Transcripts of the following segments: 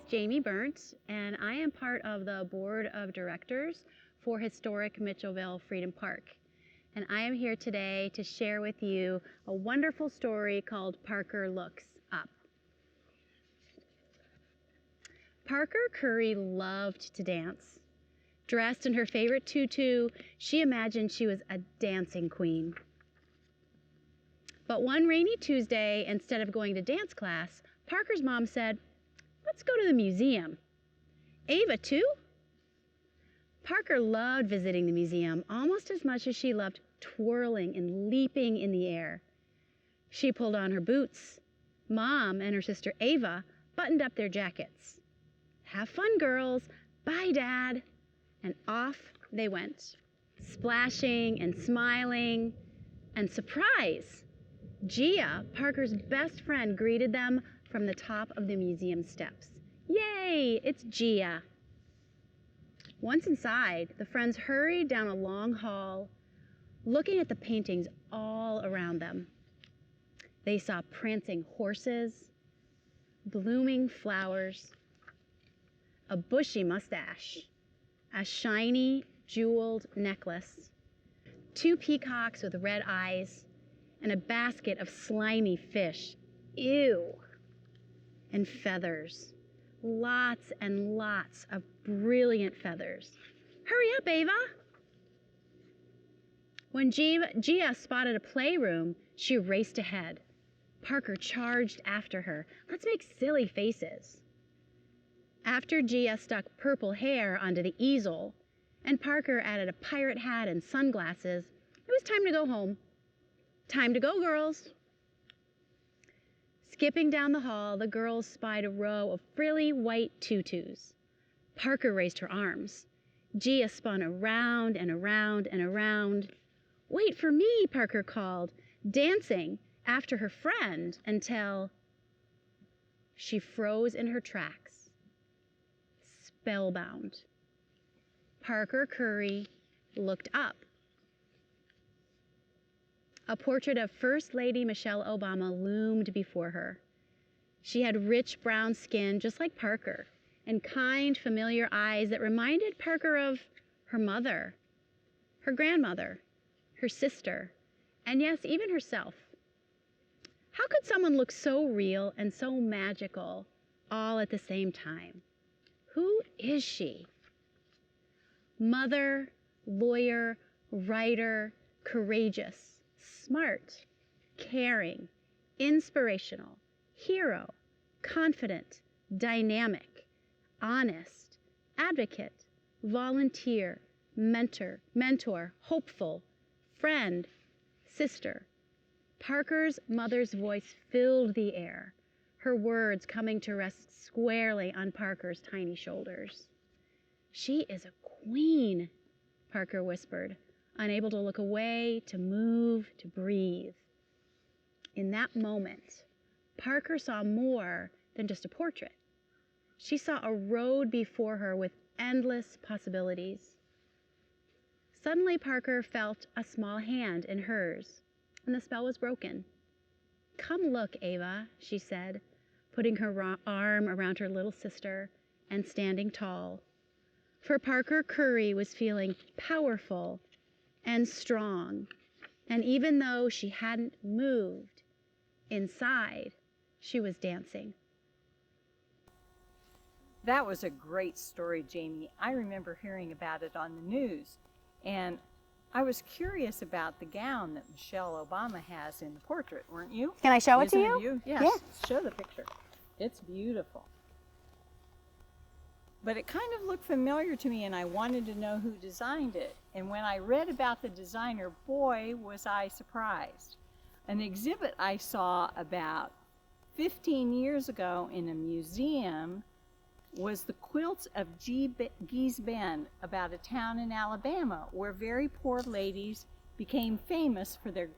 Jamie Burnt, and I am part of the board of directors for Historic Mitchellville Freedom Park. And I am here today to share with you a wonderful story called Parker Looks Up. Parker Curry loved to dance. Dressed in her favorite tutu, she imagined she was a dancing queen. But one rainy Tuesday, instead of going to dance class, Parker's mom said, "Let's go to the museum." "Ava too?" Parker loved visiting the museum almost as much as she loved twirling and leaping in the air. She pulled on her boots. Mom and her sister Ava buttoned up their jackets. "Have fun, girls. Bye, Dad." And off they went, splashing and smiling. And surprise! Gia, Parker's best friend, greeted them from the top of the museum steps. "Yay, it's Gia." Once inside, the friends hurried down a long hall, looking at the paintings all around them. They saw prancing horses, blooming flowers, a bushy mustache, a shiny, jeweled necklace, 2 peacocks with red eyes, and a basket of slimy fish. Ew! And feathers. Lots and lots of brilliant feathers. "Hurry up, Ava!" When Gia spotted a playroom, she raced ahead. Parker charged after her. "Let's make silly faces." After Gia stuck purple hair onto the easel, and Parker added a pirate hat and sunglasses, it was time to go home. "Time to go, girls." Skipping down the hall, the girls spied a row of frilly white tutus. Parker raised her arms. Gia spun around and around and around. "Wait for me," Parker called, dancing after her friend until she froze in her tracks, spellbound. Parker Curry looked up. A portrait of First Lady Michelle Obama loomed before her. She had rich brown skin, just like Parker, and kind, familiar eyes that reminded Parker of her mother, her grandmother, her sister, and yes, even herself. How could someone look so real and so magical all at the same time? Who is she? Mother, lawyer, writer, courageous, smart, caring, inspirational, hero, confident, dynamic, honest, advocate, volunteer, mentor, hopeful, friend, sister. Parker's mother's voice filled the air, her words coming to rest squarely on Parker's tiny shoulders. "She is a queen," Parker whispered, unable to look away, to move, to breathe. In that moment, Parker saw more than just a portrait. She saw a road before her with endless possibilities. Suddenly, Parker felt a small hand in hers, and the spell was broken. "Come look, Ava," she said, putting her arm around her little sister and standing tall. For Parker Curry was feeling powerful and strong, and even though she hadn't moved, inside she was dancing. That was a great story, Jamie. I remember hearing about it on the news, and I was curious about the gown that Michelle Obama has in the portrait, weren't you? Can I show it to Isn't you? Yes, Yeah. Show the picture. It's beautiful. But it kind of looked familiar to me, and I wanted to know who designed it. And when I read about the designer, boy, was I surprised. An exhibit I saw about 15 years ago in a museum was the quilts of Gee's Bend, about a town in Alabama where very poor ladies became famous for their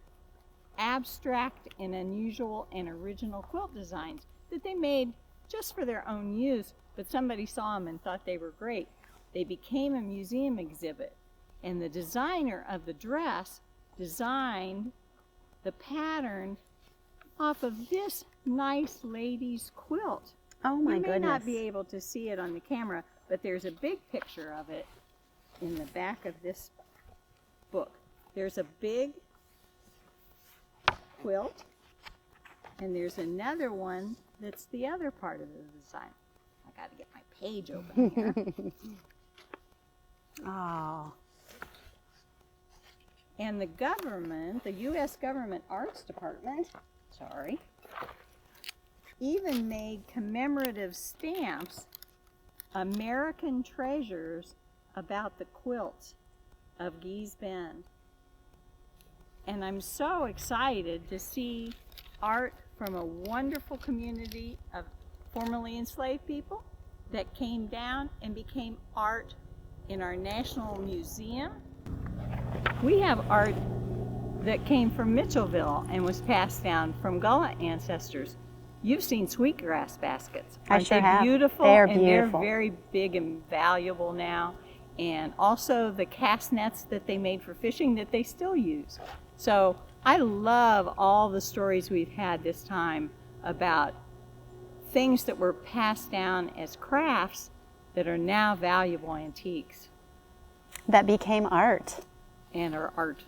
abstract and unusual and original quilt designs that they made just for their own use, but somebody saw them and thought they were great. They became a museum exhibit, and the designer of the dress designed the pattern off of this nice lady's quilt. Oh my goodness. You may not goodness. be able to see it on the camera, but there's a big picture of it in the back of this book. There's a big quilt, and there's another one that's the other part of the design. I got to get my page open here. Oh. And the government, the U.S. Government Arts Department, even made commemorative stamps, American treasures, about the quilts of Gee's Bend. And I'm so excited to see art from a wonderful community of formerly enslaved people that came down and became art in our National Museum. We have art that came from Mitchellville and was passed down from Gullah ancestors. You've seen sweetgrass baskets. Aren't they beautiful? They are and beautiful. They're very big and valuable now. And also the cast nets that they made for fishing that they still use. So I love all the stories we've had this time about things that were passed down as crafts that are now valuable antiques. That became art. And are art.